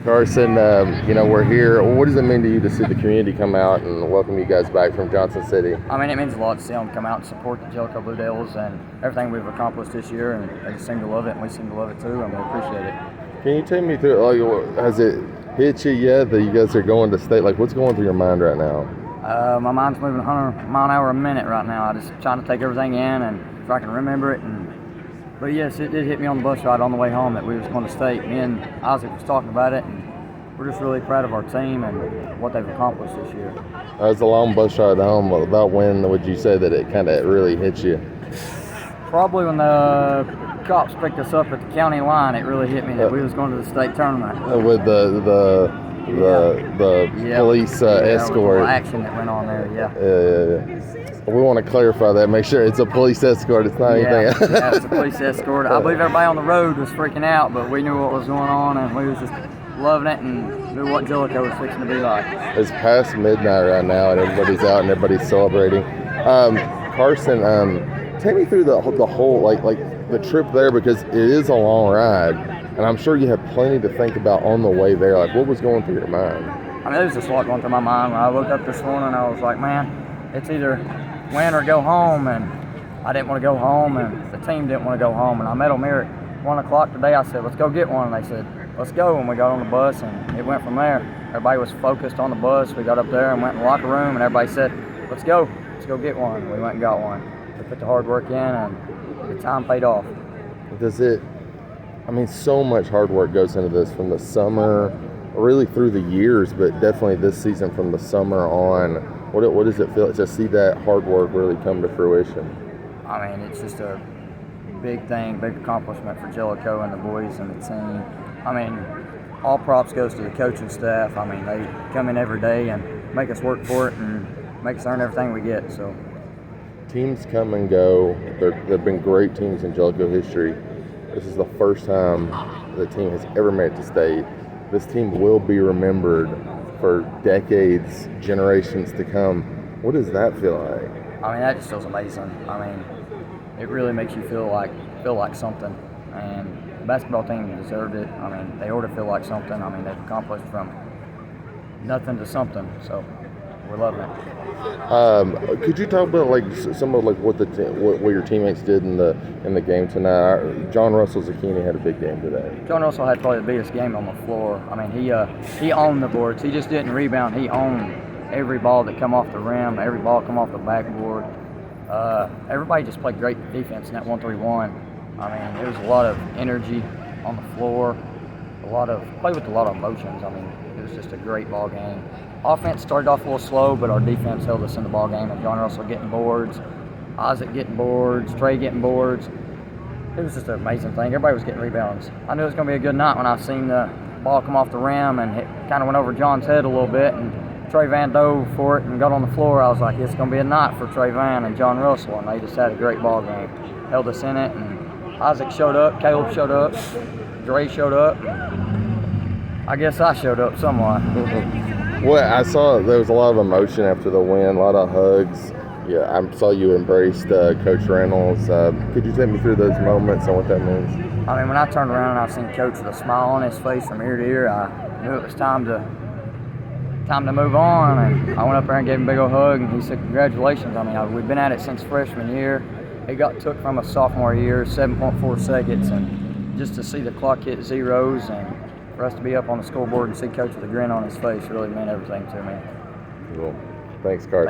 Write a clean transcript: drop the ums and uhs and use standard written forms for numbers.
Carson, we're here. What does it mean to you to see the community come out and welcome you guys back from Johnson City? I mean, it means a lot to see them come out and support the Jellicoe Blue Devils and everything we've accomplished this year, and they just seem to love it, and we seem to love it too, and we appreciate it. Can you take me through, has it hit you yet that you guys are going to state? Like, what's going through your mind right now? My mind's moving 100 mile an hour a minute right now. I'm just trying to take everything in and if I can remember it. But yes, it did hit me on the bus ride on the way home that we was going to state. Me and Isaac was talking about it, and we're just really proud of our team and what they've accomplished this year. That was a long bus ride home. About when would you say that it kind of really hit you? Probably when the cops picked us up at the county line, it really hit me that we was going to the state tournament. With the police escort. The action that went on there, Yeah. We want to clarify that. Make sure it's a police escort. It's not anything. Yeah, it's a police escort. I believe everybody on the road was freaking out, but we knew what was going on, and we was just loving it and knew what Jellicoe was fixing to be like. It's past midnight right now, and everybody's out and everybody's celebrating. Carson, take me through the whole like the trip there, because it is a long ride, and I'm sure you have plenty to think about on the way there. Like, what was going through your mind? I mean, there was just a lot going through my mind. When I woke up this morning, I was like, man, it's either win or go home, and I didn't want to go home, and the team didn't want to go home. And I met them here at 1 o'clock today. I said, let's go get one. And they said, let's go. And we got on the bus, and it went from there. Everybody was focused on the bus. We got up there and went in the locker room, and everybody said, let's go get one. We went and got one. We put the hard work in, and the time paid off. So much hard work goes into this from the summer, really through the years, but definitely this season from the summer on. What does it feel to see that hard work really come to fruition? I mean, it's just a big thing, big accomplishment for Jellicoe and the boys and the team. I mean, all props goes to the coaching staff. I mean, they come in every day and make us work for it and make us earn everything we get. So, teams come and go. There have been great teams in Jellicoe history. This is the first time the team has ever made it to state. This team will be remembered for decades, generations to come. What does that feel like? I mean, that just feels amazing. I mean, it really makes you feel like something. And the basketball team deserved it. I mean, they ought to feel like something. I mean, they've accomplished from nothing to something. So we're loving it. Could you talk about some of what your teammates did in the game tonight? John Russell Zucchini had a big game today. John Russell had probably the biggest game on the floor. I mean, he owned the boards. He just didn't rebound. He owned every ball that come off the rim, every ball come off the backboard. Everybody just played great defense in that 1-3-1. I mean, there was a lot of energy on the floor, played with a lot of emotions. I mean, it was just a great ball game. Offense started off a little slow, but our defense held us in the ball game. And John Russell getting boards, Isaac getting boards, Trey getting boards. It was just an amazing thing. Everybody was getting rebounds. I knew it was going to be a good night when I seen the ball come off the rim and it kind of went over John's head a little bit. And Trey Van dove for it and got on the floor. I was like, it's going to be a night for Trey Van and John Russell. And they just had a great ball game. Held us in it. And Isaac showed up. Caleb showed up. Dre showed up. I guess I showed up somewhat. Well, I saw there was a lot of emotion after the win, a lot of hugs. Yeah, I saw you embraced Coach Reynolds. Could you take me through those moments and what that means? I mean, when I turned around and I seen Coach with a smile on his face from ear to ear, I knew it was time to move on. And I went up there and gave him a big old hug, and he said, congratulations. I mean, we've been at it since freshman year. It got took from us sophomore year, 7.4 seconds, and just to see the clock hit zeros and for us to be up on the scoreboard and see Coach with a grin on his face really meant everything to me. Cool. Thanks, Carson.